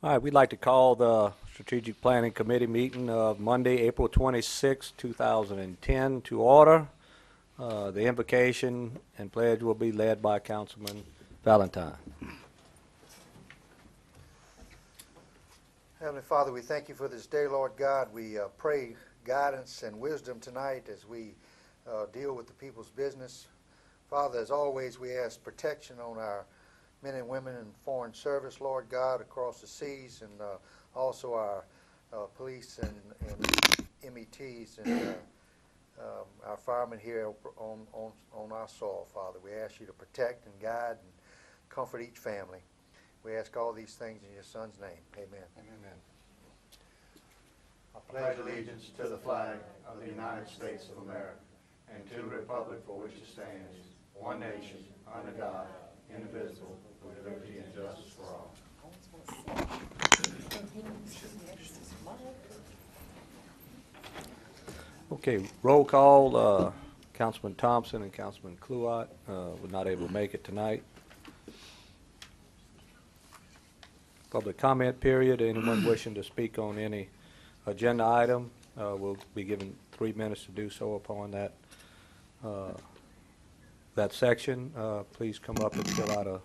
All right, we'd like to call the Strategic Planning Committee meeting of Monday, April 26, 2010 to order. The invocation and pledge will be led by Councilman Valentine. Heavenly Father, we thank you for this day, Lord God. We pray guidance and wisdom tonight as we deal with the people's business. Father, as always, we ask protection on our men and women in foreign service, Lord God, across the seas, and also our police and METs and our firemen here on our soil, Father. We ask you to protect and guide and comfort each family. We ask all these things in your Son's name. Amen. Amen. I pledge allegiance to the flag of the United States of America and to the republic for which it stands, one nation, under God, indivisible, with liberty and justice for all. Okay, roll call. Councilman Thompson and Councilman Kluat were not able to make it tonight. Public comment period. Anyone wishing to speak on any agenda item will be given 3 minutes to do so upon that section. Please come up and fill out a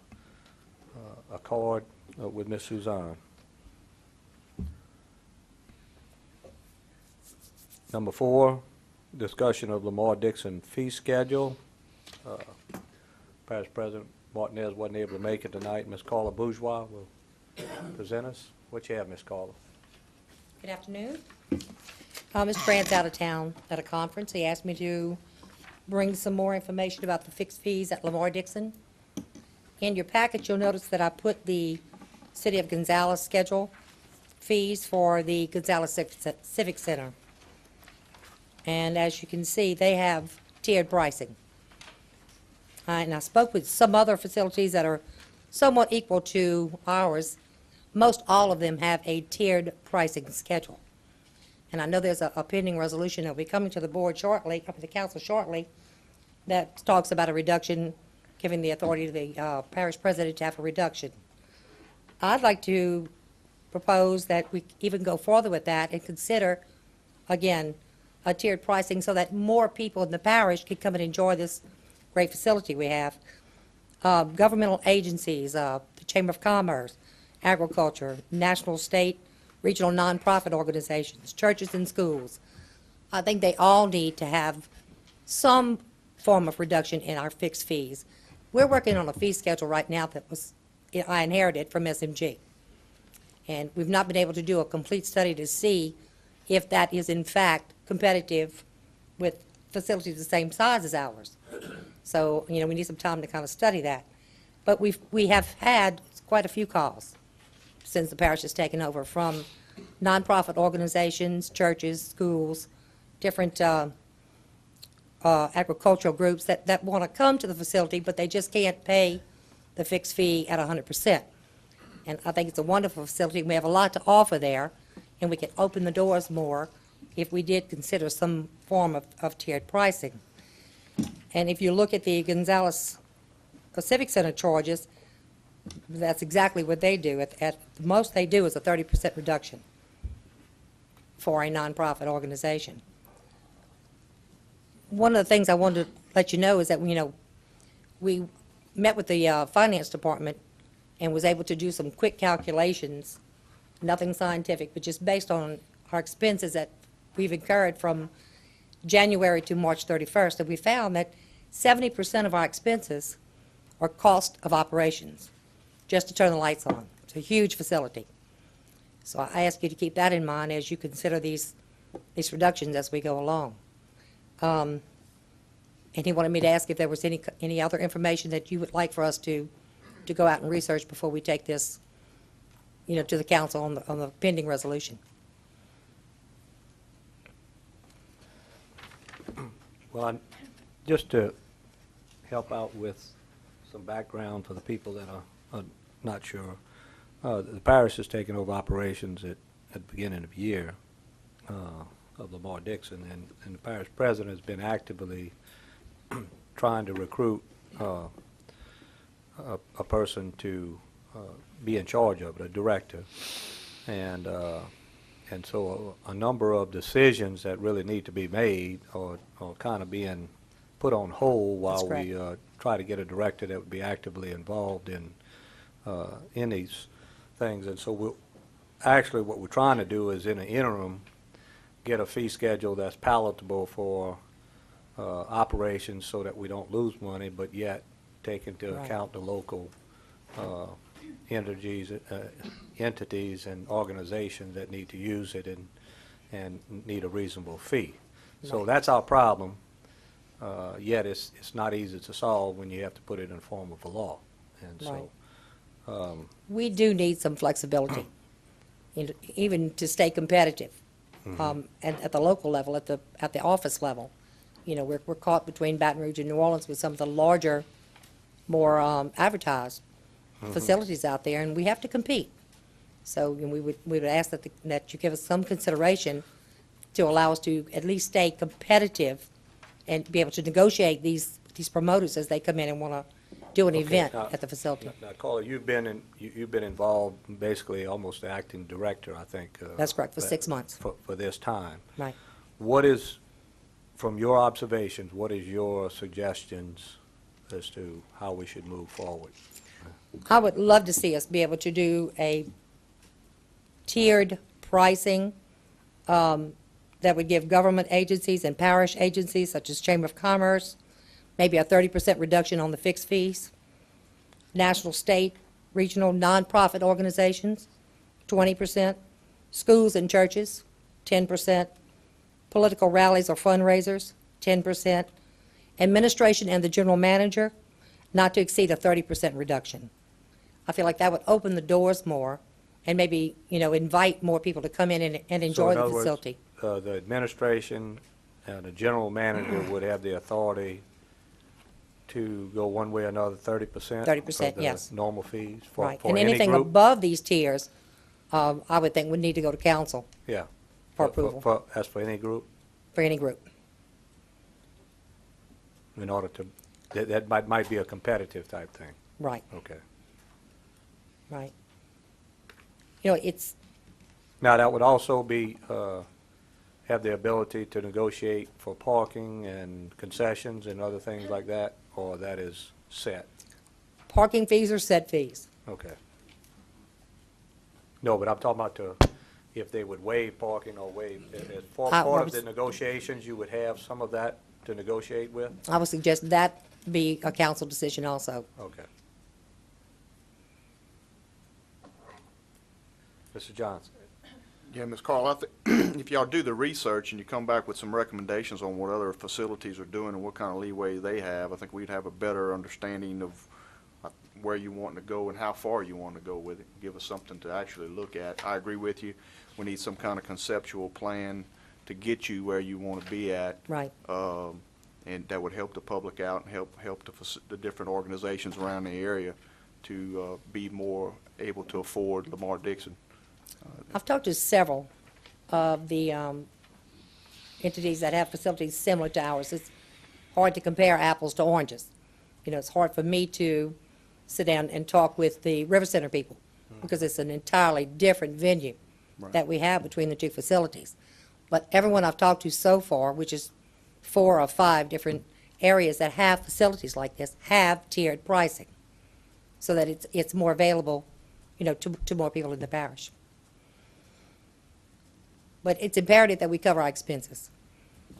card with Ms. Suzanne. Number 4, discussion of Lamar Dixon fee schedule. Parish President Martinez wasn't able to make it tonight. Ms. Carla Bourgeois will present us. What you have, Ms. Carla? Good afternoon. Mr. Grant's out of town at a conference. He asked me to bring some more information about the fixed fees at Lamar Dixon. In your packet, you'll notice that I put the City of Gonzales schedule fees for the Gonzales Civic Center. And as you can see, they have tiered pricing. And I spoke with some other facilities that are somewhat equal to ours. Most all of them have a tiered pricing schedule. And I know there's a pending resolution that will be coming to the board shortly, up to the council shortly, that talks about a reduction, giving the authority to the parish president to have a reduction. I'd like to propose that we even go further with that and consider, again, a tiered pricing so that more people in the parish can come and enjoy this great facility we have. Governmental agencies, the Chamber of Commerce, agriculture, national, state, regional nonprofit organizations, churches and schools. I think they all need to have some form of reduction in our fixed fees. We're working on a fee schedule right now that I inherited from SMG. And we've not been able to do a complete study to see if that is in fact competitive with facilities the same size as ours. So, we need some time to kind of study that. But we have had quite a few calls since the parish has taken over from nonprofit organizations, churches, schools, different agricultural groups that want to come to the facility, but they just can't pay the fixed fee at 100%. And I think it's a wonderful facility. We have a lot to offer there, and we can open the doors more if we did consider some form of tiered pricing. And if you look at the Gonzales Civic Center charges, that's exactly what they do. At the most they do is a 30% reduction for a nonprofit organization. One of the things I wanted to let you know is that, we met with the finance department and was able to do some quick calculations, nothing scientific, but just based on our expenses that we've incurred from January to March 31st, and we found that 70% of our expenses are cost of operations, just to turn the lights on. It's a huge facility. So I ask you to keep that in mind as you consider these reductions as we go along. And he wanted me to ask if there was any other information that you would like for us to go out and research before we take this, to the council on the pending resolution. Well, just to help out with some background for the people that are not sure, the parish has taken over operations at the beginning of the year of Lamar Dixon, and the parish president has been actively trying to recruit a person to be in charge of it, a director. And so a number of decisions that really need to be made are kind of being put on hold while we try to get a director that would be actively involved in these things. And so actually what we're trying to do is in an interim get a fee schedule that's palatable for operations so that we don't lose money, but yet take into account the local entities and organizations that need to use it and need a reasonable fee. So that's our problem, yet it's not easy to solve when you have to put it in the form of a law. And so We do need some flexibility, even to stay competitive. And at the local level, at the office level, we're caught between Baton Rouge and New Orleans with some of the larger, more advertised facilities out there, and we have to compete. So we would ask that you give us some consideration to allow us to at least stay competitive and be able to negotiate these promoters as they come in and want to do an event at the facility. Now, Carla, you've been involved, basically almost the acting director, I think. That's correct, for 6 months. For this time. Right. What is, from your observations, what is your suggestions as to how we should move forward? I would love to see us be able to do a tiered pricing that would give government agencies and parish agencies, such as Chamber of Commerce, maybe a 30% reduction on the fixed fees. National, state, regional, nonprofit organizations, 20%. Schools and churches, 10%. Political rallies or fundraisers, 10%. Administration and the general manager, not to exceed a 30% reduction. I feel like that would open the doors more and maybe, invite more people to come in and enjoy the facility. The administration and the general manager would have the authority to go one way or another 30%? 30%, of the yes. normal fees Right, for and any anything group? above these tiers, I would think would need to go to council Yeah. for approval, As for any group, for any group. in order to, that might be a competitive type thing. Right, Okay. right. It's, Now, that would also be, have the ability to negotiate for parking and concessions and other things like that, or that is set? parking fees are set fees. Okay. No, but I'm talking about if they would waive parking or waive, as part of the negotiations, you would have some of that to negotiate with? I would suggest that be a council decision also. Okay. Mr. Johnson? Yeah, Ms. Carl, I think if y'all do the research and you come back with some recommendations on what other facilities are doing and what kind of leeway they have, I think we'd have a better understanding of where you want to go and how far you want to go with it. Give us something to actually look at. I agree with you. We need some kind of conceptual plan to get you where you want to be at. Right. And that would help the public out and help the different organizations around the area to be more able to afford Lamar-Dixon. I've talked to several of the entities that have facilities similar to ours. It's hard to compare apples to oranges. It's hard for me to sit down and talk with the River Center people because it's an entirely different venue that we have between the two facilities. But everyone I've talked to so far, which is 4 or 5 different areas that have facilities like this, have tiered pricing so that it's more available, to more people in the parish. But it's imperative that we cover our expenses.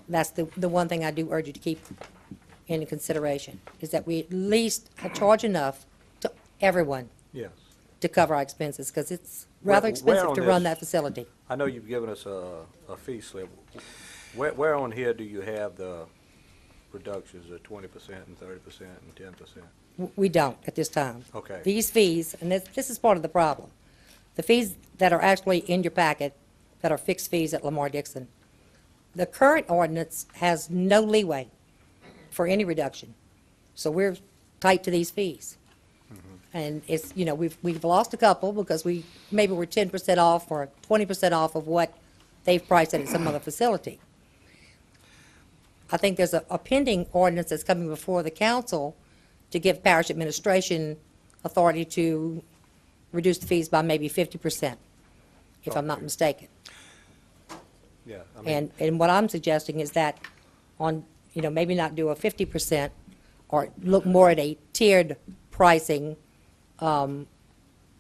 That's the one thing I do urge you to keep in consideration, is that we at least charge enough to everyone Yes. to cover our expenses, because it's rather expensive on to run this- that facility. I know you've given us a fee slip. Where on here do you have the reductions of 20% and 30% and 10%? We don't at this time. Okay. These fees, and this is part of the problem, the fees that are actually in your packet that are fixed fees at Lamar-Dixon, the current ordinance has no leeway for any reduction. So we're tight to these fees. And it's, we've lost a couple because maybe we're 10% off or 20% off of what they've priced it at some other facility. I think there's a pending ordinance that's coming before the council to give parish administration authority to reduce the fees by maybe 50%, if I'm not Okay. mistaken. Yeah, I mean, And what I'm suggesting is that on, maybe not do a 50%, or look more at a tiered pricing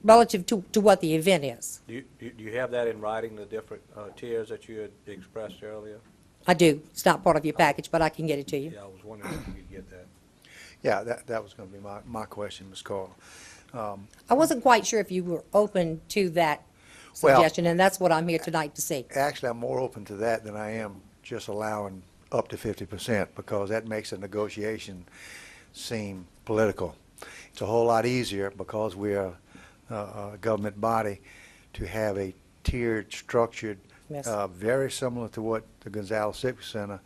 relative to what the event is. do you have that in writing, the different tiers that you had expressed earlier? I do. It's not part of your package, but I can get it to you. Yeah, I was wondering if you could get that. Yeah, that was going to be my question, Ms. Carl. I wasn't quite sure if you were open to that Well- suggestion, and that's what I'm here tonight to see. Actually, I'm more open to that than I am just allowing up to 50%, because that makes a negotiation seem political. It's a whole lot easier, because we're a government body, to have a tiered, structured, Yes. very similar to what the Gonzales Civic Center,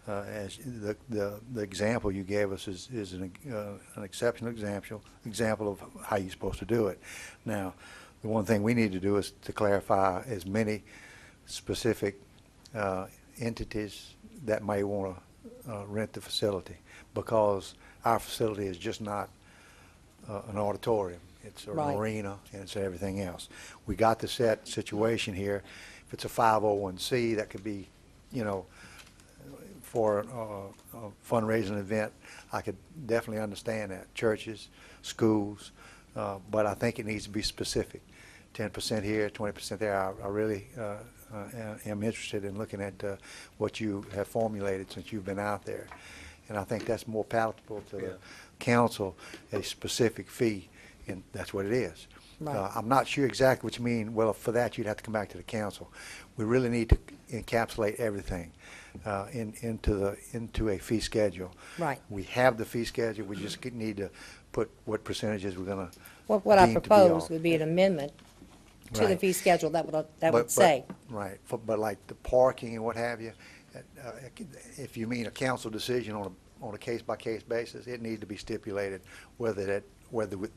as the example you gave us is an exceptional example of how you're supposed to do it. Now, the one thing we need to do is to clarify as many specific entities that may want to rent the facility, because our facility is just not an auditorium. It's an Right. arena, and it's everything else. We got the set situation here. If it's a 501c, that could be, for a fundraising event, I could definitely understand that. Churches, schools, but I think it needs to be specific. 10% here, 20% there. I really am interested in looking at what you have formulated since you've been out there. And I think that's more palatable to the council, a specific fee, and that's what it is. Right. I'm not sure exactly what you mean. Well, for that, you'd have to come back to the council. We really need to encapsulate everything into a fee schedule. Right. We have the fee schedule. We just need to put what percentages we're going to What I deem to be propose off. would be an amendment to the Right. fee schedule that would But- say. Right, but like the parking and what have you, if you mean a council decision on a case-by-case basis, it needs to be stipulated whether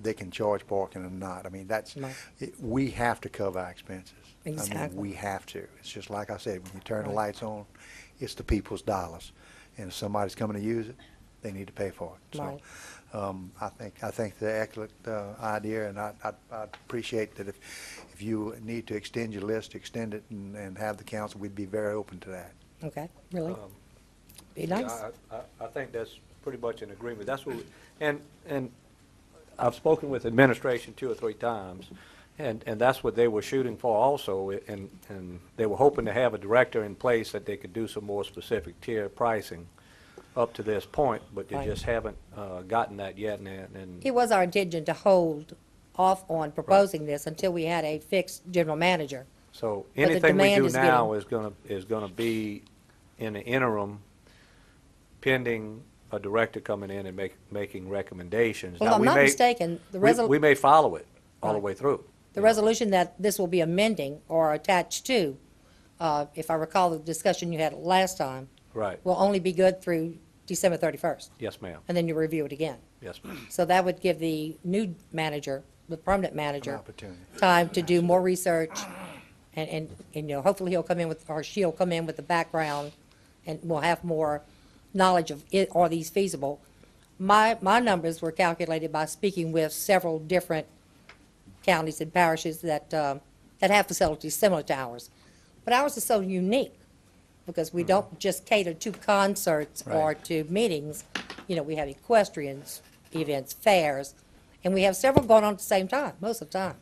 they can charge parking or not. I mean, Right. we have to cover our expenses. I mean, Exactly. we have to. It's just like I said, when you turn the Right. lights on, it's the people's dollars. And if somebody's coming to use it, they need to pay for it. Right. So, I think the excellent idea, and I'd appreciate that if you need to extend your list, extend it and have the council, we'd be very open to that. Okay, really? Um, Be nice. Yeah, I think that's pretty much an agreement. That's what, and I've spoken with administration 2 or 3 times, and that's what they were shooting for also, and they were hoping to have a director in place that they could do some more specific tier pricing up to this point, but they Right. just haven't gotten that yet, and It was our intention to hold off on proposing this until we had a fixed general manager. so the anything we demand do is now is gonna be in the interim, pending a director coming in and making recommendations. Well, Now, if I'm we not may- mistaken, the we may follow it all the Right. way through. the resolution that this will be amending or attached to, if I recall the discussion you had last time, Right, will only be good through December 31st, yes, ma'am, and then you review it again. yes, ma'am. So that would give the new manager, the permanent manager, opportunity. time to do more research, and hopefully he'll come in with, or she'll come in with the background, and we'll have more knowledge of it, are these feasible. My numbers were calculated by speaking with several different counties and parishes that have facilities similar to ours. But ours is so unique, because we don't just cater to concerts or Right. to meetings. We have equestrians, events, fairs, and we have several going on at the same time, most of the time.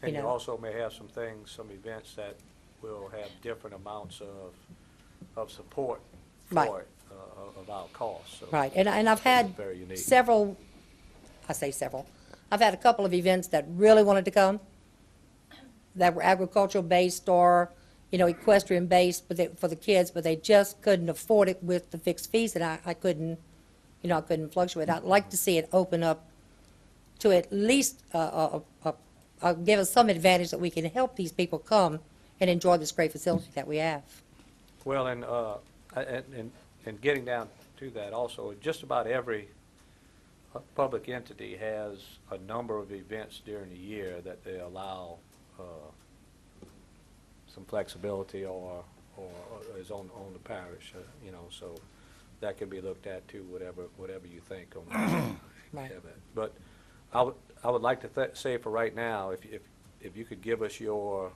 And you know. also may have some things, some events that will have different amounts of support Right. for it, of our costs, so. Right, and I've had Very unique. several, I've had a couple of events that really wanted to come, that were agricultural-based or, equestrian-based, for the kids, but they just couldn't afford it with the fixed fees, and I couldn't, I couldn't fluctuate. I'd like to see it open up to at least give us some advantage that we can help these people come and enjoy this great facility that we have. Well, and getting down to that also, just about every public entity has a number of events during the year that they allow some flexibility or is on the parish, so that can be looked at too, whatever you think on that. Right. Yeah, But I would like to say for right now, if you could give us your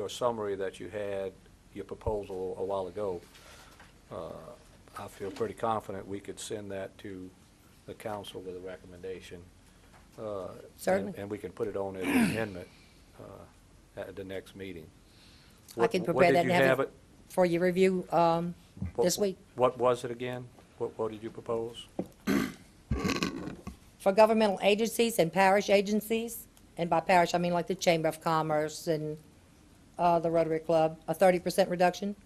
summary that you had, your proposal a while ago, I feel pretty confident we could send that to the council with a recommendation. Certainly. And we can put it on as an amendment at the next meeting. I can prepare that and have it for your review this week. What was it again? What did you propose? For governmental agencies and parish agencies, and by parish, I mean like the Chamber of Commerce and the Rotary Club, a 30% reduction.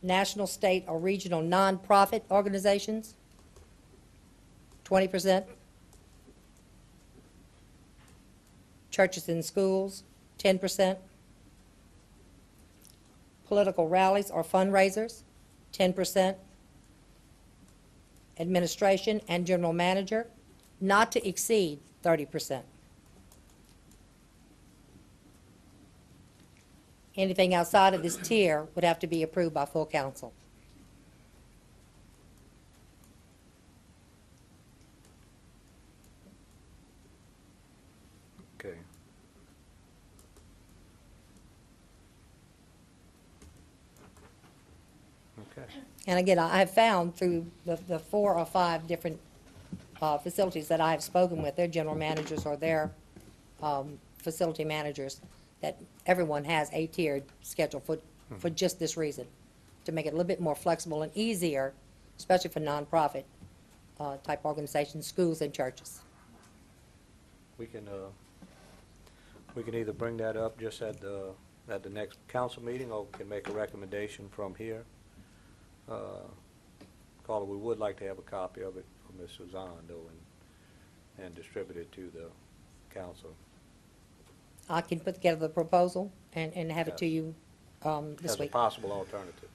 National, state, or regional nonprofit organizations, 20%. Churches and schools, 10%. Political rallies or fundraisers, 10%. Administration and general manager, not to exceed 30%. Anything outside of this tier would have to be approved by full council. Okay. Okay. And again, I have found through the 4 or 5 different facilities that I have spoken with, their general managers or their facility managers, that everyone has a tiered schedule for just this reason, to make it a little bit more flexible and easier, especially for nonprofit type organizations, schools and churches. We can either bring that up just at the next council meeting, or we can make a recommendation from here. Carla, we would like to have a copy of it from Ms. Suzanne, though, and distribute it to the council. I can put together the proposal and have it to you this As a week. possible alternative.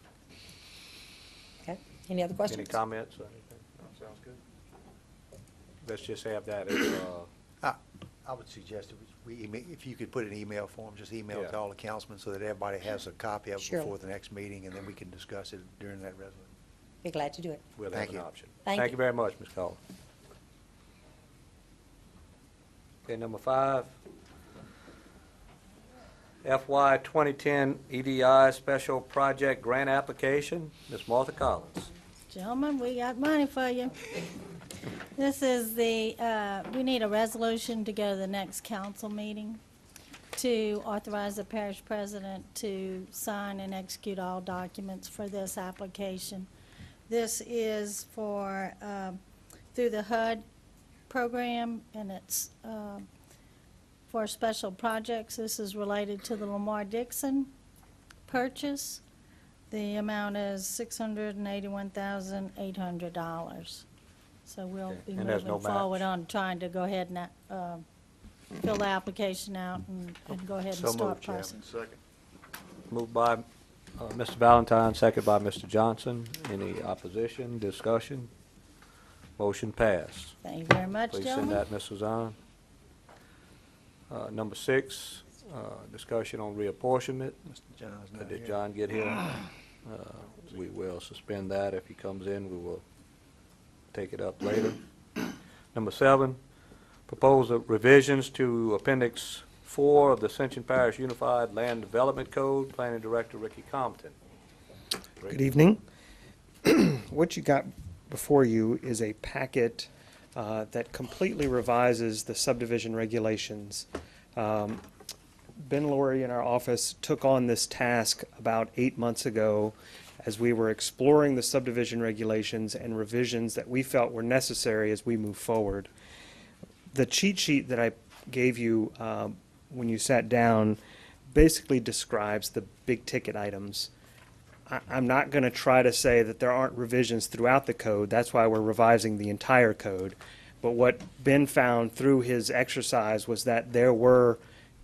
Okay. Any other questions? Any comments or anything? No, sounds good. Let's just have that as, I would suggest that if you could put an email form, just email it to Yeah. all the councilmen so that everybody has a copy of it Sure. before the next meeting, and then we can discuss it during that resolution. Be glad to do it. we'll have Thank an you. option. Thank Thank you. you very much, Ms. Carla. Okay, number 5. FY 2010 EDI Special Project Grant Application, Ms. Martha Collins. Gentlemen, we got money for you. This is we need a resolution to go to the next council meeting to authorize the parish president to sign and execute all documents for this application. This is for, through the HUD program, and it's for special projects. This is related to the Lamar-Dixon purchase. The amount is $681,800. So we'll Okay. be And there's no moving forward match? on trying to go ahead and fill the application out and go ahead So and start moved, Chairman. processing. Second. Moved by Mr. Valentine, second by Mr. Johnson. Any opposition, discussion? Motion passed. Thank you very much, Please send gentlemen. that, Ms. Suzanne. Number 6, discussion on reapportionment. Mr. John's not Did here. John get here? We will suspend that. If he comes in, we will take it up later. Number 7, propose revisions to Appendix 4 of the Ascension Parish Unified Land Development Code. Planning Director Ricky Compton. Good evening. What you got before you is a packet that completely revises the subdivision regulations. Ben Laurie in our office took on this task about 8 months ago as we were exploring the subdivision regulations and revisions that we felt were necessary as we move forward. The cheat sheet that I gave you when you sat down basically describes the big ticket items. I'm not going to try to say that there aren't revisions throughout the code. That's why we're revising the entire code. But what Ben found through his exercise was that there were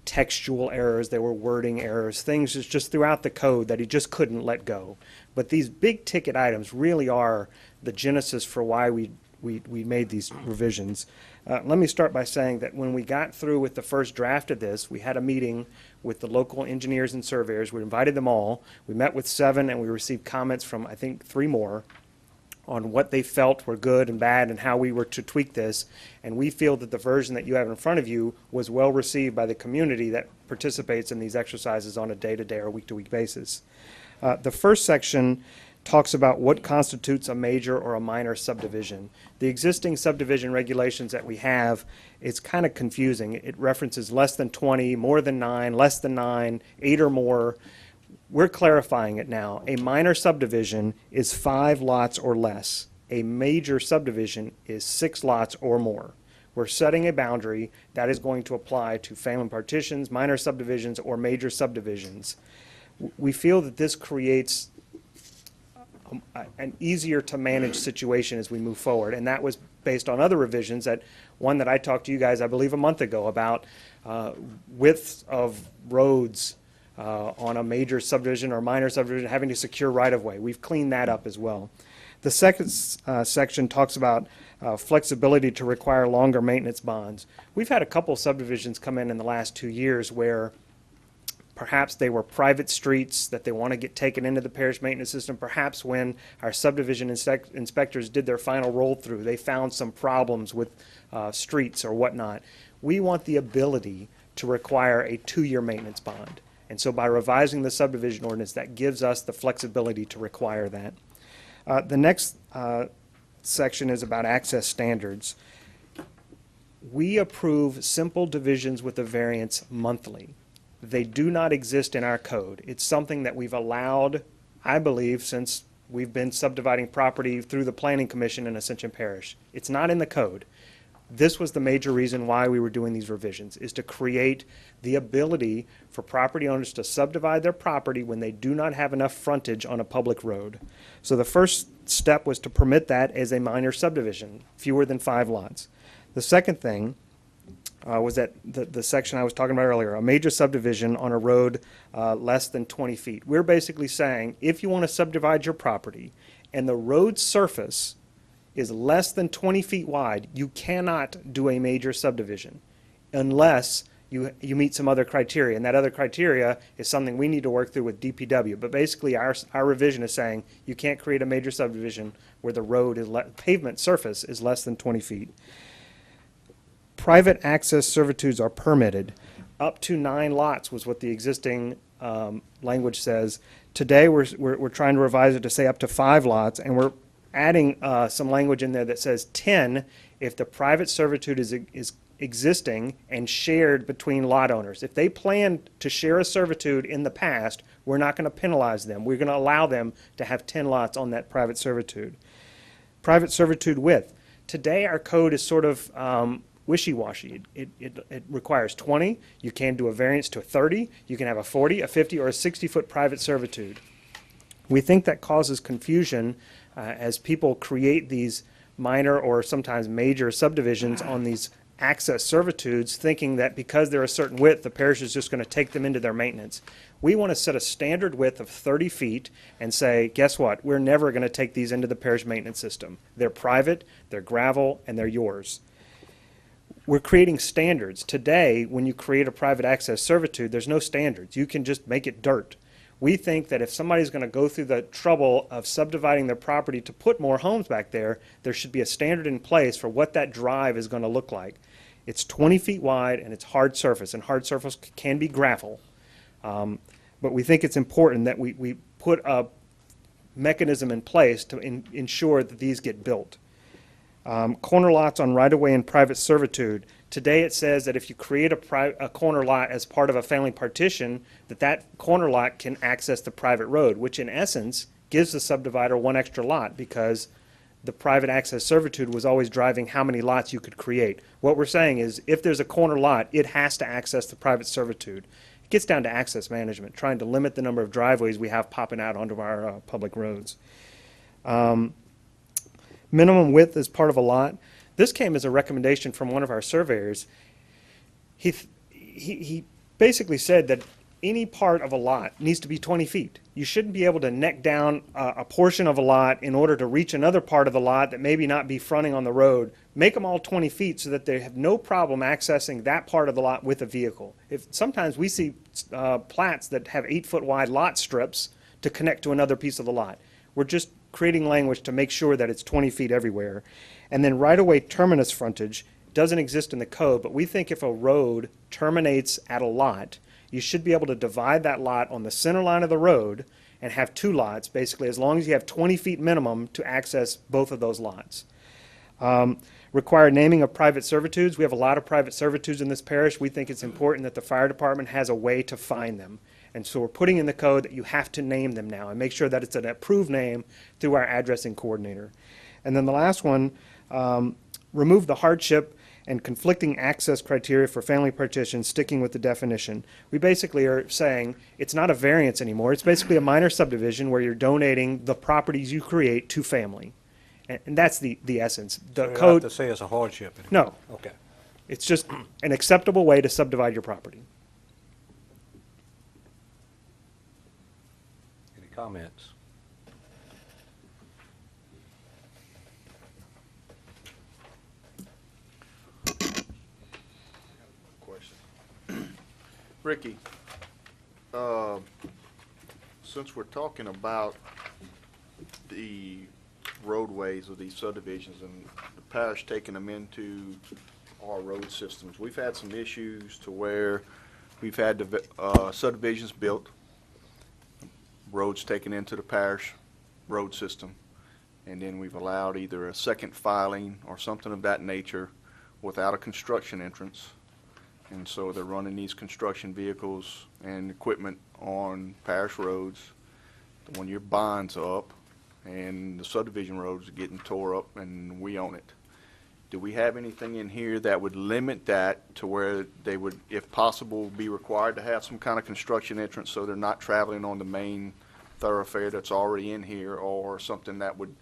textual errors, there were wording errors, things just throughout the code that he just couldn't let go. But these big ticket items really are the genesis for why we made these revisions. Let me start by saying that when we got through with the first draft of this, we had a meeting with the local engineers and surveyors. We invited them all. We met with 7 and we received comments from, I think, 3 more. on what they felt were good and bad and how we were to tweak this. And we feel that the version that you have in front of you was well received by the community that participates in these exercises on a day-to-day or week-to-week basis. The first section talks about what constitutes a major or a minor subdivision. The existing subdivision regulations that we have, it's kind of confusing. It references less than 20, more than 9, less than 9, 8 or more. We're clarifying it now. A minor subdivision is 5 lots or less. A major subdivision is 6 lots or more. We're setting a boundary that is going to apply to family partitions, minor subdivisions, or major subdivisions. We feel that this creates an easier to manage situation as we move forward, and that was based on other revisions. That one that I talked to you guys, I believe, a month ago about widths of roads on a major subdivision or minor subdivision having to secure right-of-way. We've cleaned that up as well. The second section talks about flexibility to require longer maintenance bonds. We've had a couple subdivisions come in the last 2 years where perhaps they were private streets that they want to get taken into the parish maintenance system. Perhaps when our subdivision inspectors did their final roll-through, they found some problems with streets or whatnot. We want the ability to require a 2-year maintenance bond. And so by revising the subdivision ordinance, that gives us the flexibility to require that. The next section is about access standards. We approve simple divisions with a variance monthly. They do not exist in our code. It's something that we've allowed, I believe, since we've been subdividing property through the Planning Commission in Ascension Parish. It's not in the code. This was the major reason why we were doing these revisions, is to create the ability for property owners to subdivide their property when they do not have enough frontage on a public road. So the first step was to permit that as a minor subdivision, fewer than 5 lots. The second thing was that the section I was talking about earlier, a major subdivision on a road less than 20 feet. We're basically saying if you want to subdivide your property and the road surface is less than 20 feet wide, you cannot do a major subdivision unless you meet some other criteria. And that other criteria is something we need to work through with DPW. But basically our revision is saying you can't create a major subdivision where the road is pavement surface is less than 20 feet. Private access servitudes are permitted. Up to 9 lots was what the existing language says. Today we're trying to revise it to say up to 5 lots, and we're adding some language in there that says 10 if the private servitude is existing and shared between lot owners. If they plan to share a servitude in the past, we're not going to penalize them. We're going to allow them to have 10 lots on that private servitude. Private servitude width. Today our code is sort of wishy-washy. It requires 20. You can do a variance to a 30. You can have a 40, a 50, or a 60-foot private servitude. We think that causes confusion as people create these minor or sometimes major subdivisions on these access servitudes, thinking that because they're a certain width, the parish is just going to take them into their maintenance. We want to set a standard width of 30 feet and say, guess what? We're never going to take these into the parish maintenance system. They're private, they're gravel, and they're yours. We're creating standards. Today, when you create a private access servitude, there's no standards. You can just make it dirt. We think that if somebody's going to go through the trouble of subdividing their property to put more homes back there, there should be a standard in place for what that drive is going to look like. It's 20 feet wide and it's hard surface, and hard surface can be gravel. But we think it's important that we put a mechanism in place to ensure that these get built. Corner lots on right-of-way and private servitude. Today it says that if you create a corner lot as part of a family partition, that corner lot can access the private road, which in essence gives the subdivider 1 extra lot because the private access servitude was always driving how many lots you could create. What we're saying is if there's a corner lot, it has to access the private servitude. It gets down to access management, trying to limit the number of driveways we have popping out onto our public roads. Minimum width is part of a lot. This came as a recommendation from one of our surveyors. He basically said that any part of a lot needs to be 20 feet. You shouldn't be able to neck down a portion of a lot in order to reach another part of the lot that maybe not be fronting on the road. Make them all 20 feet so that they have no problem accessing that part of the lot with a vehicle. Sometimes we see plats that have 8-foot wide lot strips to connect to another piece of the lot. We're just creating language to make sure that it's 20 feet everywhere. And then right-of-way terminus frontage doesn't exist in the code, but we think if a road terminates at a lot, you should be able to divide that lot on the center line of the road and have two lots, basically, as long as you have 20 feet minimum to access both of those lots. Required naming of private servitudes. We have a lot of private servitudes in this parish. We think it's important that the fire department has a way to find them. And so we're putting in the code that you have to name them now and make sure that it's an approved name through our addressing coordinator. And then the last one, remove the hardship and conflicting access criteria for family partitions, sticking with the definition. We basically are saying it's not a variance anymore. It's basically a minor subdivision where you're donating the properties you create to family. And that's the essence. So The you don't code, have to say it's a hardship anymore? no, Okay. it's just an acceptable way to subdivide your property. Any comments? Question. Ricky, since we're talking about the roadways of these subdivisions and the parish taking them into our road systems, we've had some issues to where we've had subdivisions built, roads taken into the parish road system, and then we've allowed either a second filing or something of that nature without a construction entrance. And so they're running these construction vehicles and equipment on parish roads. When your bond's up and the subdivision roads are getting tore up and we own it, do we have anything in here that would limit that to where they would, if possible, be required to have some kind of construction entrance so they're not traveling on the main thoroughfare that's already in here, or something that would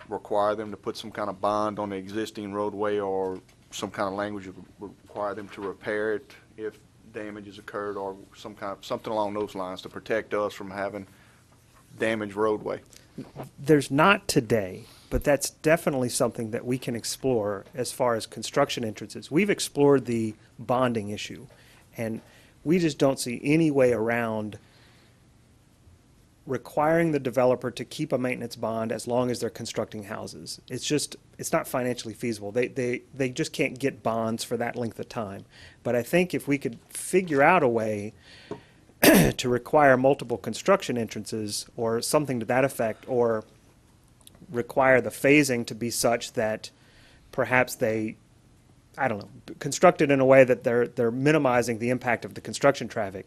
require them to put some kind of bond on the existing roadway, or some kind of language that would require them to repair it if damage has occurred, or something along those lines to protect us from having damaged roadway? There's not today, but that's definitely something that we can explore as far as construction entrances. We've explored the bonding issue, and we just don't see any way around requiring the developer to keep a maintenance bond as long as they're constructing houses. It's not financially feasible. They just can't get bonds for that length of time. But I think if we could figure out a way to require multiple construction entrances or something to that effect, or require the phasing to be such that perhaps they, I don't know, construct it in a way that they're minimizing the impact of the construction traffic.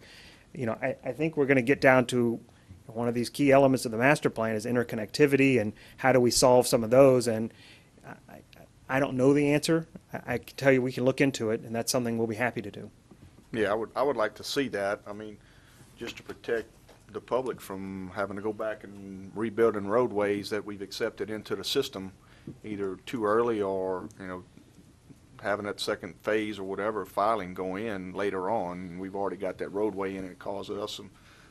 You know, I think we're going to get down to one of these key elements of the master plan is interconnectivity, and how do we solve some of those. And I don't know the answer. I can tell you we can look into it, and that's something we'll be happy to do. Yeah, I would like to see that. I mean, just to protect the public from having to go back and rebuilding roadways that we've accepted into the system either too early, or, you know, having that second phase or whatever filing go in later on, and we've already got that roadway in, and it causes us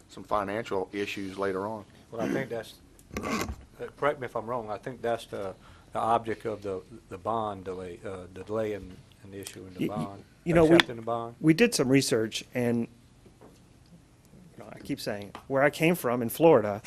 some financial issues later on. Well, I think that's, correct me if I'm wrong, I think that's the object of the bond delay, the delay in the issuing the bond, You know, accepting the bond. we did some research, and I keep saying, where I came from in Florida,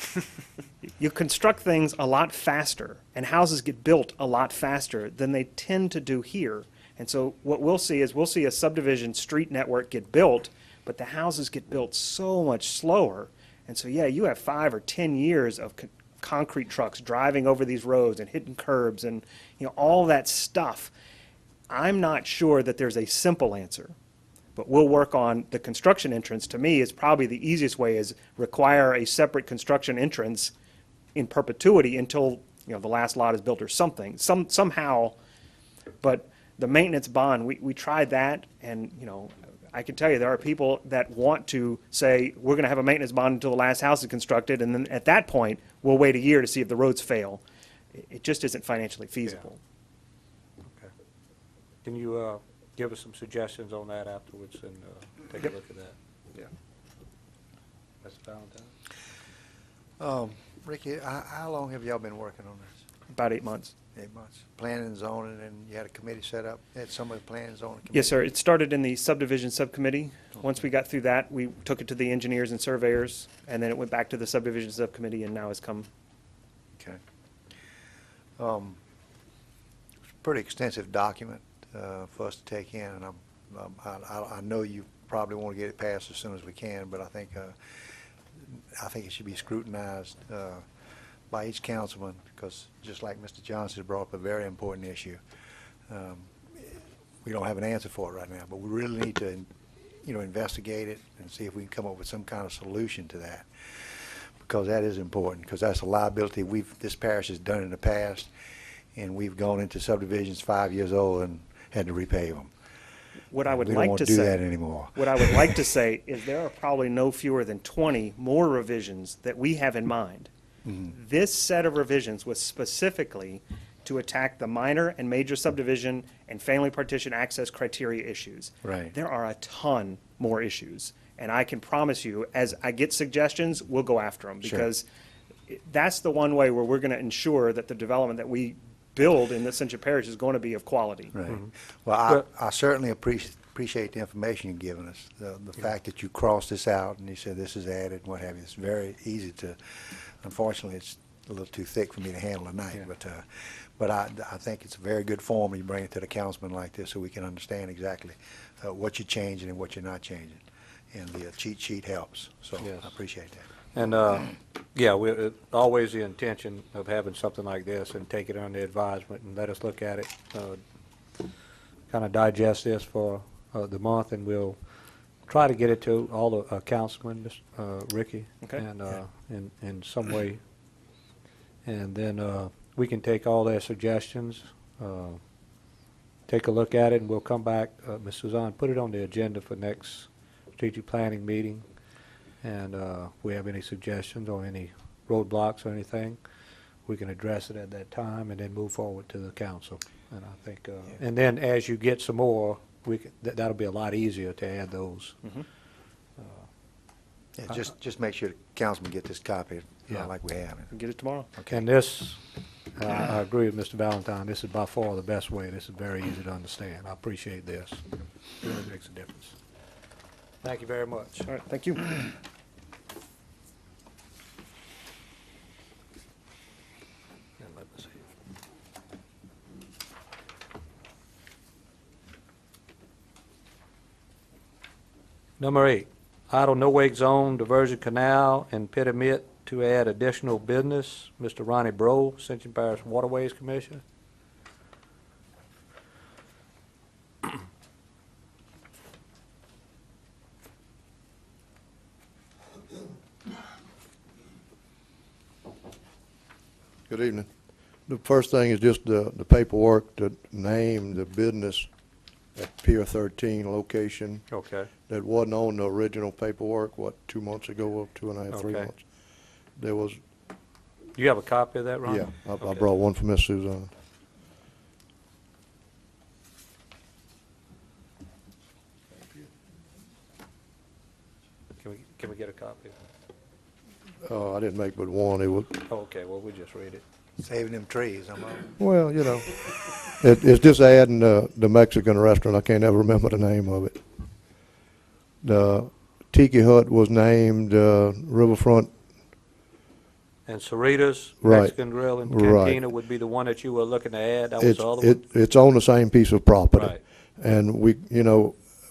you construct things a lot faster, and houses get built a lot faster than they tend to do here. And so what we'll see is a subdivision street network get built, but the houses get built so much slower. And so, yeah, you have 5 or 10 years of concrete trucks driving over these roads and hitting curbs and, you know, all that stuff. I'm not sure that there's a simple answer, but we'll work on the construction entrance. To me, is probably the easiest way, is require a separate construction entrance in perpetuity until, you know, the last lot is built or something, somehow. But the maintenance bond, we tried that, and, you know, I can tell you there are people that want to say, we're going to have a maintenance bond until the last house is constructed, and then at that point, we'll wait a year to see if the roads fail. It just isn't financially feasible. Okay. Can you give us some suggestions on that afterwards and take a look at that? Yeah. Mr. Valentine? Ricky, how long have y'all been working on this? About 8 months. 8 months. Planning and zoning, and you had a committee set up, had somebody planning and zoning committee? Yes, sir. It started in the subdivision subcommittee. Once we got through that, we took it to the engineers and surveyors, and then it went back to the subdivision subcommittee, and now it's come. Okay. It's a pretty extensive document for us to take in, and I know you probably want to get it passed as soon as we can, but I think it should be scrutinized by each councilman, because just like Mr. Johnson brought up a very important issue. We don't have an answer for it right now, but we really need to, investigate it and see if we can come up with some kind of solution to that, because that is important, because that's a liability this parish has done in the past, and we've gone into subdivisions 5 years old and had to repave them. What I would We don't like want to to do say, that anymore. what I would like to say is there are probably no fewer than 20 more revisions that we have in mind. Mm-hmm. This set of revisions was specifically to attack the minor and major subdivision and family partition access criteria issues. Right. There are a ton more issues, and I can promise you, as I get suggestions, we'll go after them, Sure. because that's the one way where we're going to ensure that the development that we build in the Ascension Parish is going to be of quality. Right. Mm-hmm. Well, I certainly appreciate the information you've given us. The fact that you crossed this out and you said this is added and what have you. It's very easy to, unfortunately, it's a little too thick for me to handle tonight. Yeah. But I think it's a very good form when you bring it to the councilman like this, so we can understand exactly what you're changing and what you're not changing. And the cheat sheet helps. So Yes. I appreciate that. And, always the intention of having something like this and take it under advisement and let us look at it, kind of digest this for the month, and we'll try to get it to all the councilmen, Ricky, Okay. and in some way. And then we can take all their suggestions, take a look at it, and we'll come back. Ms. Suzanne, put it on the agenda for next strategic planning meeting. And if we have any suggestions or any roadblocks or anything, we can address it at that time and then move forward to the council. And I think, and then as you get some more, that'll be a lot easier to add those. Yeah, just make sure the councilman get this copy, Yeah. like we have it. We'll get it tomorrow. Okay. And this, I agree with Mr. Valentine, this is by far the best way. This is very easy to understand. I appreciate this. It really makes a difference. Thank you very much. All right, thank you. And let me see. Number 8, idle no-wake zone, diversion canal, and permit to add additional business. Mr. Ronnie Bro, Ascension Parish Waterways Commissioner. Good evening. The first thing is just the paperwork to name the business at Pier 13 location Okay. that wasn't on the original paperwork, 2 months ago, or 2.5, 3 Okay. months. There was, Do you have a copy of that, Ron? yeah, I Okay. brought one for Miss Suzanne. Can we get a copy? I didn't make but one. It was, Oh, okay, well, we'll just read it. Saving them trees, well, it's just adding the Mexican restaurant. I can't ever remember the name of it. The Tiki Hut was named Riverfront. And Sarita's Right. Mexican Grill and Right. Cantina would be the one that you were looking to add? That was It's, the other one? it's on the same piece of property. Right. And we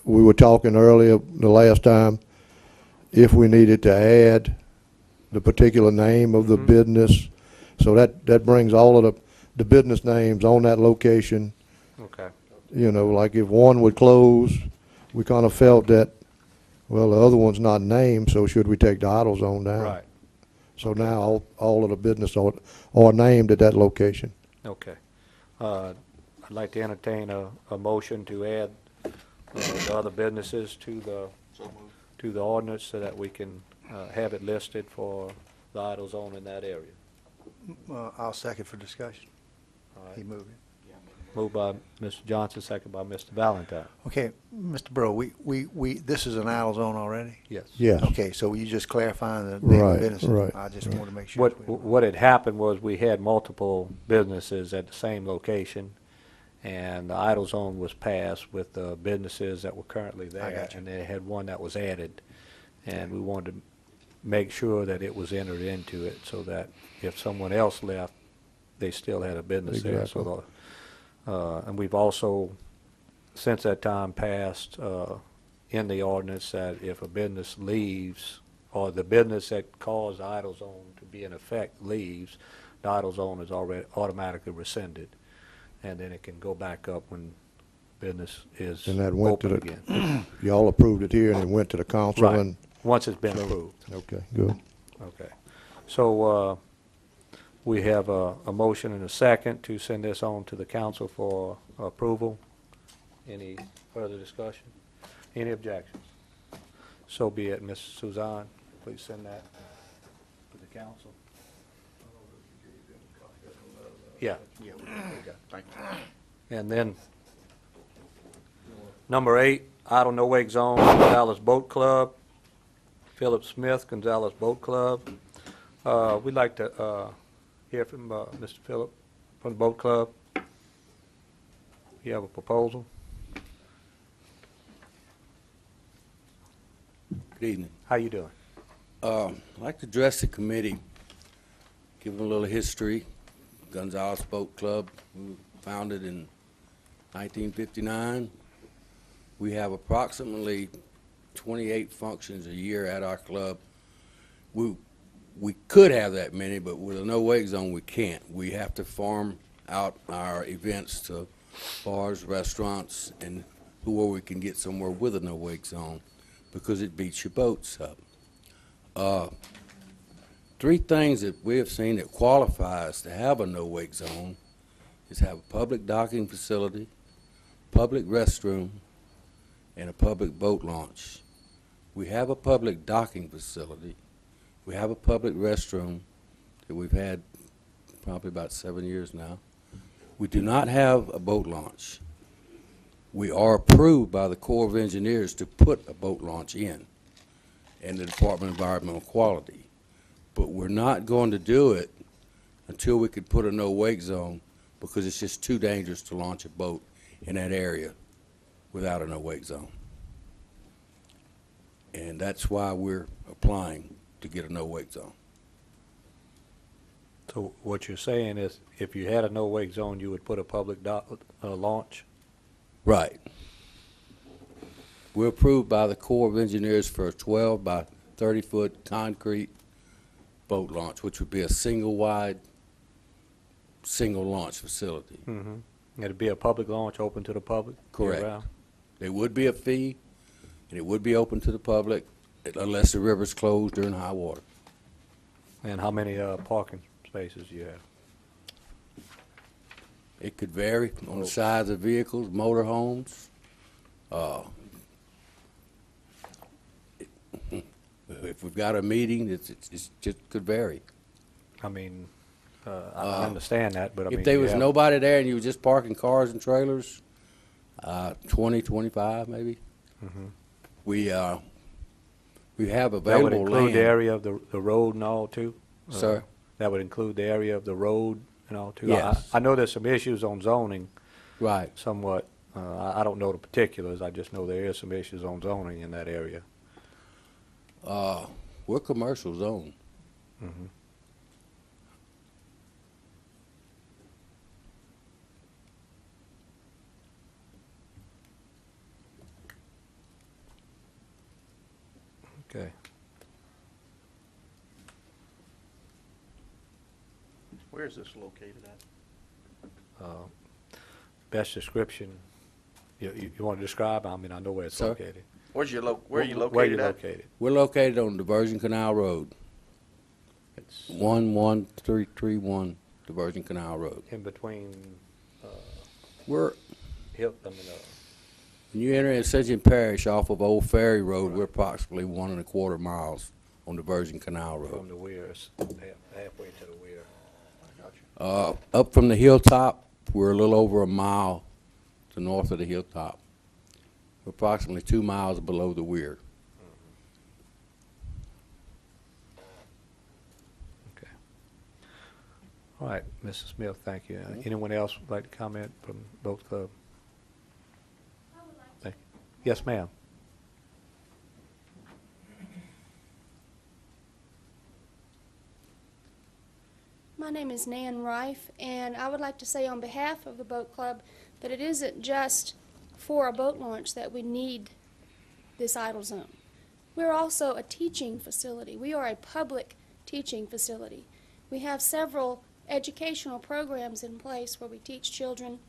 were talking earlier, the last time, if we needed to add the particular name of the Mhm. business. So that brings all of the business names on that location. Okay, Like if one would close, we kind of felt that, well, the other one's not named, so should we take the idle zone down? right, So now all of the business are named at that location. okay. I'd like to entertain a motion to add the other businesses to the ordinance so that we can have it listed for the idle zone in that area. I'll second for discussion. All He right. moved it. Moved by Mr. Johnson, second by Mr. Valentine. Okay, Mr. Burrow, this is an idle zone already? Yes. Yes. Okay, so you just clarifying the name of Right, the business? right. I just wanted to make sure. What had happened was we had multiple businesses at the same location, and the idle zone was passed with the businesses that were currently there. got you. And they had one that was added, and we wanted to make sure that it was entered into it so that if someone else left, they still had a business there. Exactly. So and we've also, since that time passed, in the ordinance that if a business leaves, or the business that caused the idle zone to be in effect leaves, the idle zone is already automatically rescinded, and then it can go back up when business is And that went to open the, again. y'all approved it here and it went to the council Right, and, once it's been approved. okay, good. Okay. So, we have a motion and a second to send this on to the council for approval. Any further discussion? Any objections? So be it. Ms. Suzanne, please send that to the council. Yeah. Yeah. Thank you. And then, number 8, idle no wake zone, Gonzalez Boat Club, Philip Smith, Gonzalez Boat Club. We'd like to hear from Mr. Phillip from the Boat Club. You have a proposal? Good evening. How you doing? I'd like to address the committee, give them a little history. Gonzalez Boat Club, we were founded in 1959. We have approximately 28 functions a year at our club. We could have that many, but with a no-wake zone, we can't. We have to farm out our events to bars, restaurants, and where we can get somewhere with a no-wake zone, because it beats your boats up. 3 things that we have seen that qualifies to have a no-wake zone is have a public docking facility, public restroom, and a public boat launch. We have a public docking facility. We have a public restroom that we've had probably about 7 years now. We do not have a boat launch. We are approved by the Corps of Engineers to put a boat launch in the Department of Environmental Quality. But we're not going to do it until we could put a no-wake zone, because it's just too dangerous to launch a boat in that area without a no-wake zone. And that's why we're applying to get a no-wake zone. So what you're saying is, if you had a no-wake zone, you would put a public launch? Right. We're approved by the Corps of Engineers for a 12 by 30-foot concrete boat launch, which would be a single-wide, single-launch facility. Mm-hmm. It'd be a public launch open to the public? Correct. year-round? There would be a fee, and it would be open to the public unless the river's closed during high water. And how many parking spaces do you have? It could vary on the size of vehicles, motor homes. If we've got a meeting, it's just could vary. I mean, I understand that, but I mean. If there you was have- nobody there and you were just parking cars and trailers, 20, 25 maybe. Mhm. We have That would available include the land. area of the road and all too? Sir? That would include the area of the road and all too? Yes. I know there's some issues on zoning Right. somewhat. I don't know the particulars, I just know there is some issues on zoning in that area. We're commercial zone. Mhm. Okay. Where is this located at? Best description, you want to describe? I mean, I know where it's Sir? located. Where are you Where you located at? located? We're located on Diversion Canal Road, It's 11331 Diversion Canal Road. in between, We're, when when you enter Ascension Parish off of Old Ferry Road, we're approximately 1¼ miles on Diversion Canal from Road. the weirs, halfway to the weir. Up from the hilltop, We're a little over a mile to the north of the hilltop. We're approximately 2 miles below the weir. Okay. All right, Mrs. Smith, thank you. Anyone else would like to comment from both clubs? Thank you. Yes, ma'am. My name is Nan Rife, and I would like to say on behalf of the boat club that it isn't just for a boat launch that we need this idle zone. We're also a teaching facility. We are a public teaching facility. We have several educational programs in place where we teach children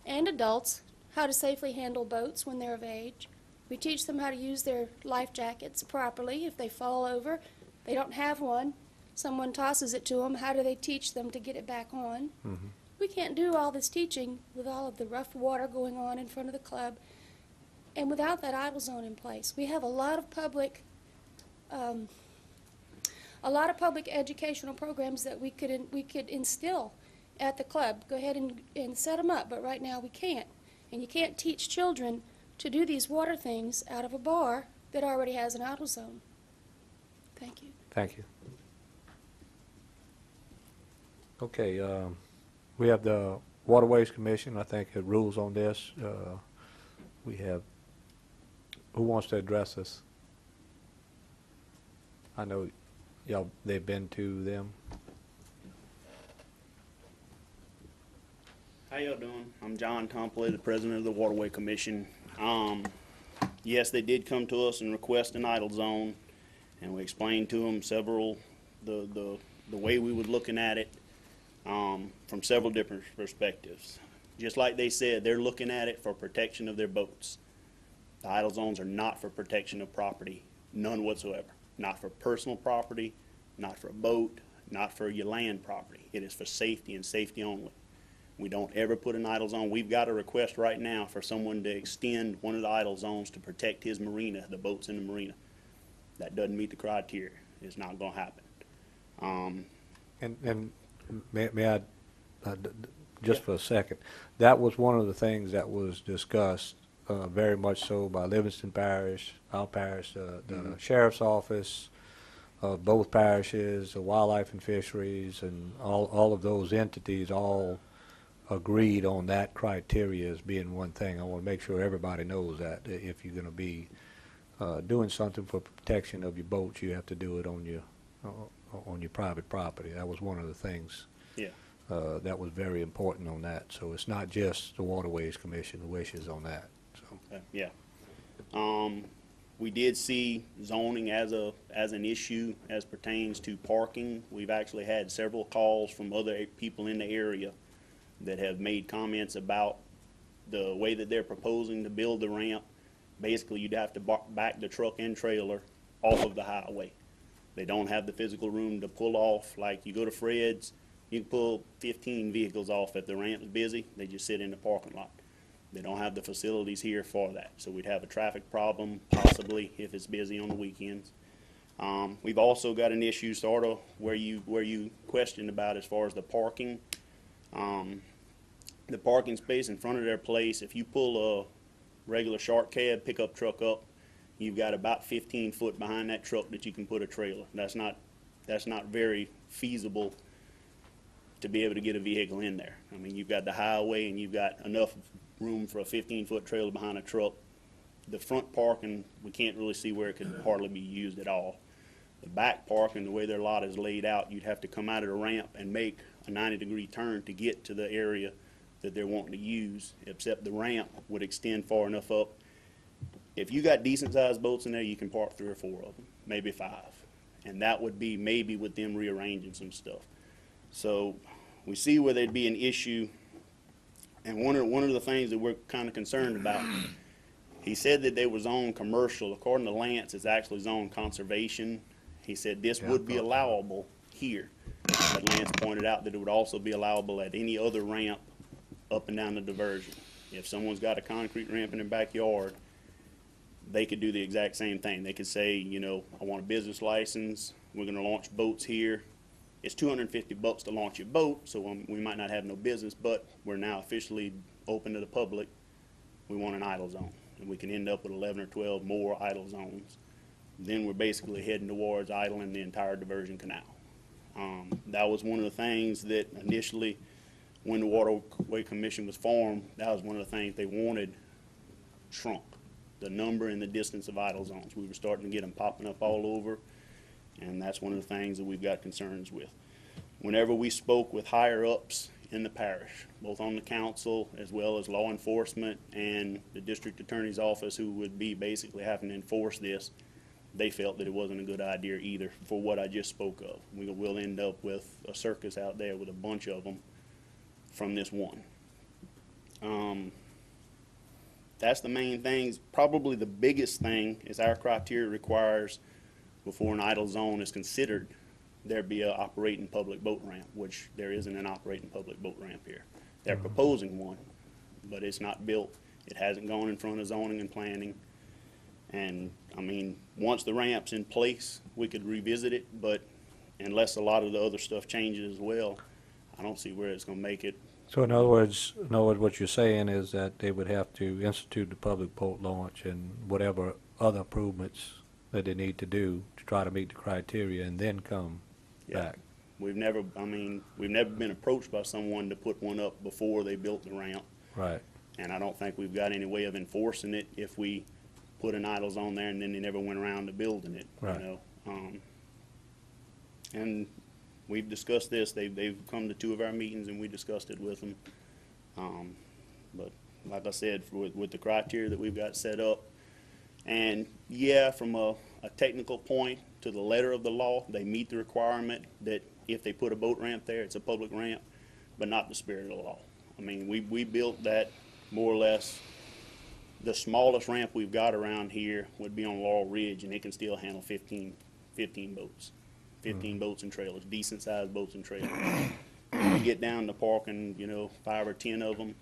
and adults how to safely handle boats when they're of age. We teach them how to use their life jackets properly. If they fall over, they don't have one, someone tosses it to them, how do they teach them to get it back on? Mm-hmm. We can't do all this teaching with all of the rough water going on in front of the club and without that idle zone in place. We have a lot of public educational programs that we could instill at the club. Go ahead and set them up, but right now we can't. And you can't teach children to do these water things out of a bar that already has an idle zone. Thank you. Thank you. Okay, we have the Waterways Commission, I think, had rules on this. We have, who wants to address this? I know y'all, they've been to them. How y'all doing? I'm John Tompley, the president of the Waterway Commission. Yes, they did come to us and request an idle zone, and we explained to them the way we were looking at it from several different perspectives. Just like they said, they're looking at it for protection of their boats. The idle zones are not for protection of property, none whatsoever. Not for personal property, not for a boat, not for your land property. It is for safety and safety only. We don't ever put an idle zone. We've got a request right now for someone to extend one of the idle zones to protect his marina, the boats in the marina. That doesn't meet the criteria. It's not going to happen. And may I, just Yeah. for a second, that was one of the things that was discussed very much so by Livingston Parish, our parish, the sheriff's office, both parishes, the wildlife and fisheries, and all of those entities all agreed on that criteria as being one thing. I want to make sure everybody knows that if you're going to be doing something for protection of your boats, you have to do it on your private property. That was one of the things. Yeah. That was very important on that. So it's not just the Waterways Commission wishes on that. So. Yeah. We did see zoning as an issue as pertains to parking. We've actually had several calls from other people in the area that have made comments about the way that they're proposing to build the ramp. Basically, you'd have to back the truck and trailer off of the highway. They don't have the physical room to pull off. Like you go to Fred's, you can pull 15 vehicles off if the ramp's busy. They just sit in the parking lot. They don't have the facilities here for that. So we'd have a traffic problem possibly if it's busy on the weekends. We've also got an issue sort of where you questioned about as far as the parking. The parking space in front of their place, if you pull a regular shark cab pickup truck up, you've got about 15 foot behind that truck that you can put a trailer. That's not very feasible to be able to get a vehicle in there. I mean, you've got the highway and you've got enough room for a 15-foot trailer behind a truck. The front parking, we can't really see where it could hardly be used at all. The back parking, the way their lot is laid out, you'd have to come out of the ramp and make a 90-degree turn to get to the area that they're wanting to use, except the ramp would extend far enough up. If you got decent-sized boats in there, you can park 3 or 4 of them, maybe 5. And that would be maybe with them rearranging some stuff. So we see where there'd be an issue. And one of the things that we're kind of concerned about, he said that they were zoned commercial. According to Lance, it's actually zoned conservation. He said this would be allowable here. But Lance pointed out that it would also be allowable at any other ramp up and down the diversion. If someone's got a concrete ramp in their backyard, they could do the exact same thing. They could say, you know, I want a business license. We're going to launch boats here. it's $250 to launch your boat, so we might not have no business, but we're now officially open to the public. We want an idle zone, and we can end up with 11 or 12 more idle zones. Then we're basically heading towards idling the entire diversion canal. That was one of the things that initially, when the Waterway Commission was formed, that was one of the things they wanted shrunk, the number and the distance of idle zones. We were starting to get them popping up all over, and that's one of the things that we've got concerns with. Whenever we spoke with higher-ups in the parish, both on the council as well as law enforcement and the district attorney's office, who would be basically having to enforce this, they felt that it wasn't a good idea either for what I just spoke of. We'll end up with a circus out there with a bunch of them from this one. That's the main things. Probably the biggest thing is our criteria requires, before an idle zone is considered, there be a operating public boat ramp, which there isn't an operating public boat ramp here. They're proposing one, but it's not built. It hasn't gone in front of zoning and planning. And, I mean, once the ramp's in place, we could revisit it, but unless a lot of the other stuff changes as well, I don't see where it's gonna make it. So in other words, what you're saying is that they would have to institute the public boat launch and whatever other improvements that they need to do to try to meet the criteria and then come back. We've never been approached by someone to put one up before they built the ramp. Right. And I don't think we've got any way of enforcing it if we put an idle zone there and then they never went around to building it, Right. you know? And we've discussed this. They've come to 2 of our meetings and we discussed it with them. But like I said, with the criteria that we've got set up, and yeah, from a technical point to the letter of the law, they meet the requirement that if they put a boat ramp there, it's a public ramp, but not the spirit of the law. I mean, we built that more or less. The smallest ramp we've got around here would be on Laurel Ridge, and it can still handle 15 boats. 15 boats and trailers, decent-sized boats and trailers. When you get down to parking, 5 or 10 of them,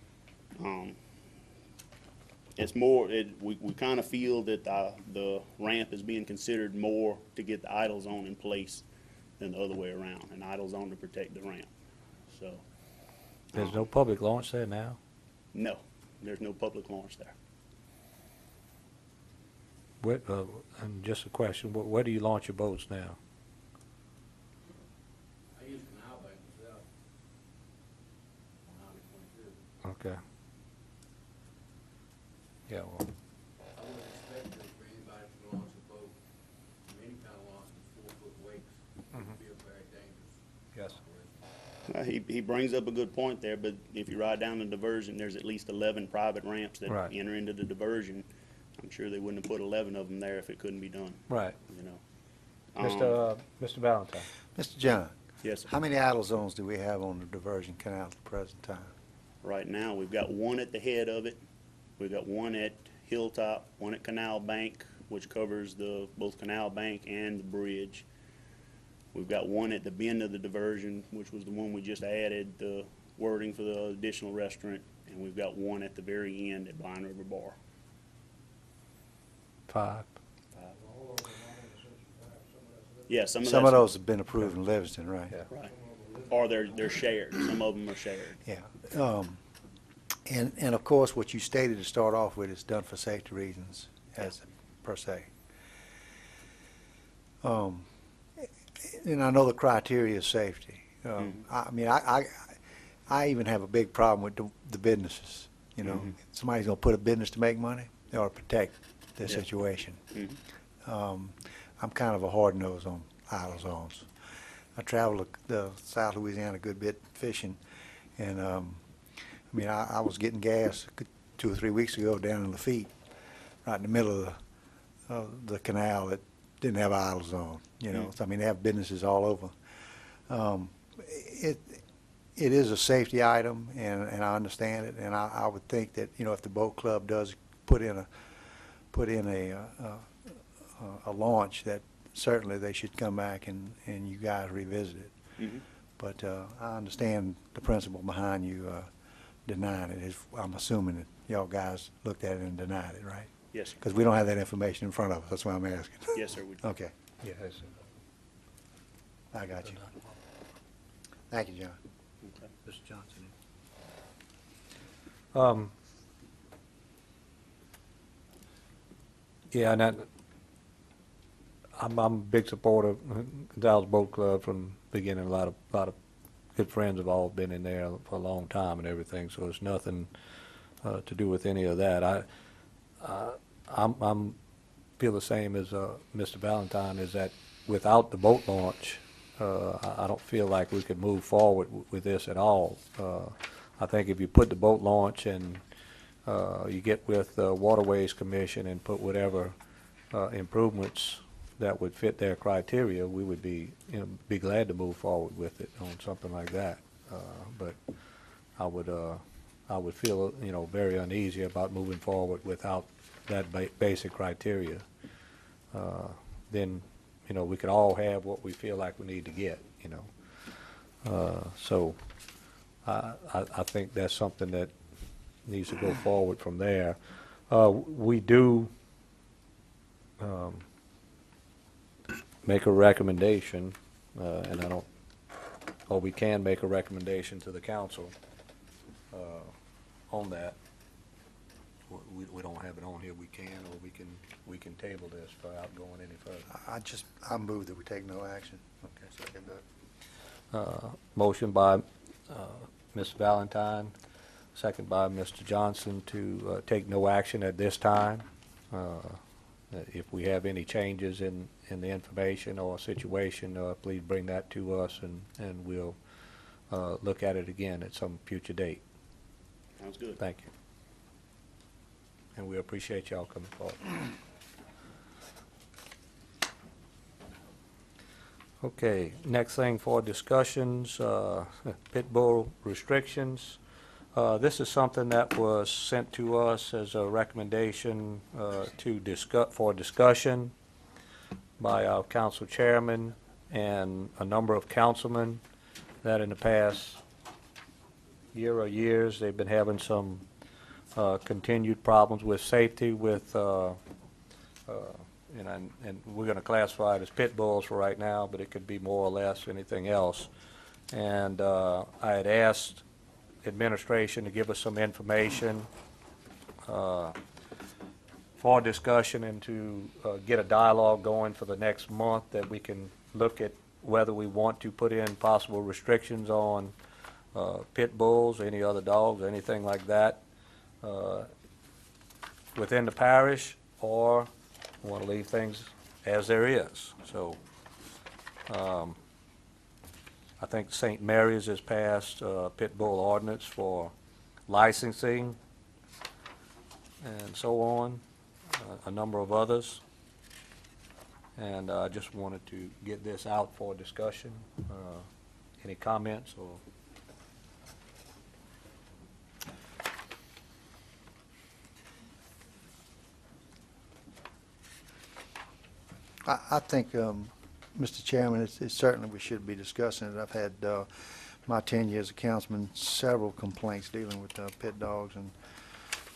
it's more, we kind of feel that the ramp is being considered more to get the idle zone in place than the other way around, an idle zone to protect the ramp. So, There's no public launch there now? no, there's no public launch there. And just a question, where do you launch your boats now? I use Canal Bank myself. On Highway 22. Okay. Yeah, well, I wouldn't expect that for anybody to launch a boat, any kind of launch with 4-foot wakes, would be a very dangerous yes. operation. He brings up a good point there, but if you ride down the diversion, there's at least 11 private ramps that Right. enter into the diversion. I'm sure they wouldn't have put 11 of them there if it couldn't be done, Right. you know. Mr. Valentine? Mr. John, Yes, sir. how many idle zones do we have on the diversion canal at the present time? Right now, we've got one at the head of it. We've got one at Hilltop, one at Canal Bank, which covers both Canal Bank and the bridge. We've got one at the bend of the diversion, which was the one we just added the wording for the additional restaurant. And we've got one at the very end at Blind River Bar. 5. Yeah, some Some of those have been approved in Livingston, right? Yeah. Right. Or they're shared. Some of them are shared. Yeah. And of course, what you stated to start off with is done for safety reasons, as per se. And I know the criteria is safety. I mean, I even have a big problem with the businesses. Somebody's gonna put a business to make money, they ought to protect their Yeah. situation. Mhm. I'm kind of a hard nose on idle zones. I travel the South Louisiana a good bit fishing, and I mean, I was getting gas 2 or 3 weeks ago down in Lafitte, right in the middle of the canal that didn't have an idle zone. So I mean, they have businesses all over. It is a safety item, and I understand it, and I would think that if the boat club does put in a launch, that certainly they should come back and you guys revisit it. Mhm. But I understand the principle behind you denying it. I'm assuming that y'all guys looked at it and denied it, right? Yes, sir. Because we don't have that information in front of us. That's why I'm asking. Yes, sir. We do. Okay, Yeah, that's it. I got you. Thank you, John. Mr. Johnson. Yeah, and I'm a big supporter of Gonzales Boat Club from the beginning. A lot of good friends have all been in there for a long time and everything, so it's nothing to do with any of that. I'm feel the same as Mr. Valentine, is that without the boat launch, I don't feel like we could move forward with this at all. I think if you put the boat launch and you get with the Waterways Commission and put whatever improvements that would fit their criteria, we would be glad to move forward with it on something like that. But I would feel very uneasy about moving forward without that basic criteria. Then we could all have what we feel like we need to get. So I think that's something that needs to go forward from there. We do make a recommendation, and we can make a recommendation to the council on that. We don't have it on here. We can, or we can table this without going any further. I move that we take no action. Okay. Second that. Motion by Ms. Valentine, second by Mr. Johnson to take no action at this time. If we have any changes in the information or situation, please bring that to us, and we'll look at it again at some future date. Sounds good. Thank you. And we appreciate y'all coming forward. Okay, next thing for discussions, pit bull restrictions. This is something that was sent to us as a recommendation for discussion by our council chairman and a number of councilmen that in the past year or years they've been having some continued problems with safety with and we're going to classify it as pit bulls for right now, but it could be more or less anything else. And I had asked administration to give us some information for discussion and to get a dialogue going for the next month that we can look at whether we want to put in possible restrictions on pit bulls, any other dogs, anything like that within the parish, or want to leave things as there is. So I think St. Mary's has passed pit bull ordinance for licensing and so on, a number of others. And I just wanted to get this out for discussion. Any comments or? I think, Mr. Chairman, it's certainly we should be discussing it. I've had my 10 years as a councilman, several complaints dealing with pit dogs and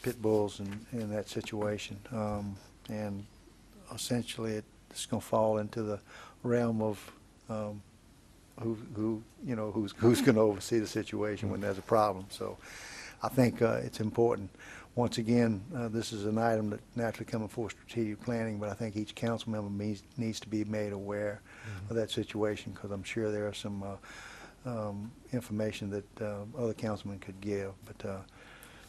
pit bulls in that situation. And essentially it's going to fall into the realm of who's going to oversee the situation when there's a problem. So I think it's important. Once again, this is an item that naturally comes before strategic planning, but I think each council member needs to be made aware of that situation, because I'm sure there are some information that other councilmen could give. But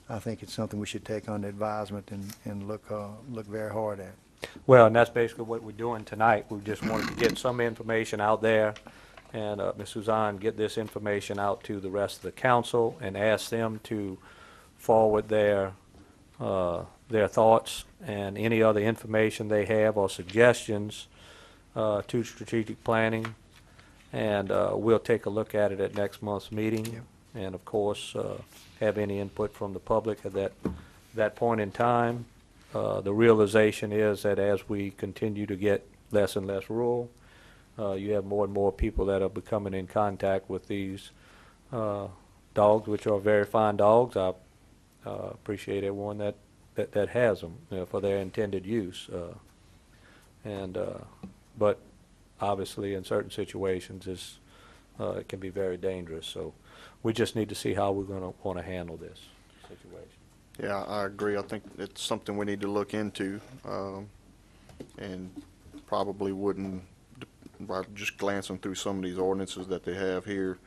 I think it's something we should take under advisement and look very hard at. Well, and that's basically what we're doing tonight. We just wanted to get some information out there, and Ms. Suzanne, get this information out to the rest of the council and ask them to forward their thoughts and any other information they have or suggestions to strategic planning, and we'll take a look at it at next month's meeting. Yep. And of course have any input from the public at that point in time. The realization is that as we continue to get less and less rural, you have more and more people that are becoming in contact with these dogs, which are very fine dogs. I appreciate everyone that has them for their intended use. But obviously in certain situations it's it can be very dangerous. So we just need to see how we're going to want to handle this situation. Yeah, I agree. I think it's something we need to look into, and probably wouldn't, by just glancing through some of these ordinances that they have here,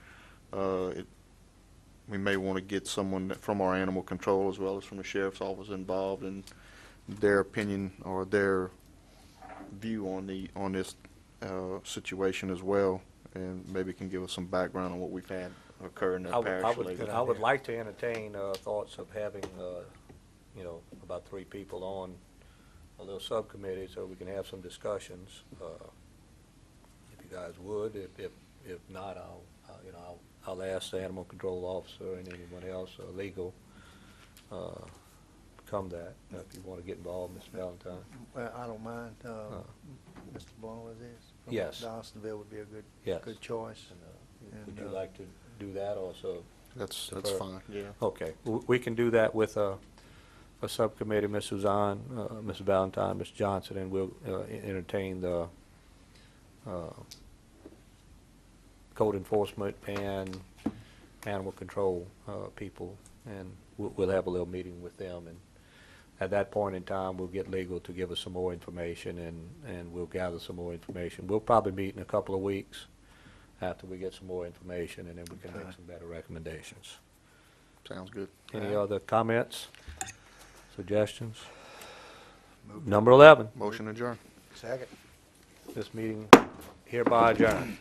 we may want to get someone from our animal control as well as from the sheriff's office involved in their opinion or their view on this situation as well, and maybe can give us some background on what we've had occur in their parish lately. I would like to entertain thoughts of having, about 3 people on a little subcommittee so we can have some discussions. If you guys would, if not, I'll ask the animal control officer and anyone else, legal, become that. If you want to get involved, Mr. Valentine. Well, I don't mind. Mr. Blow, is this? From Yes. Dawsonville would be a Yes. good choice. Would And, you like to do that also? That's Defer. fine, yeah. Okay, we can do that with a subcommittee, Ms. Suzanne, Mr. Valentine, Mr. Johnson, and we'll entertain the code enforcement and animal control people, and we'll have a little meeting with them. And at that point in time, we'll get legal to give us some more information, and we'll gather some more information. We'll probably meet in a couple of weeks after we get some more information, and then we can make some better recommendations. Sounds good. Any other comments, suggestions? Number 11, Motion adjourned. Second. this meeting hereby adjourned.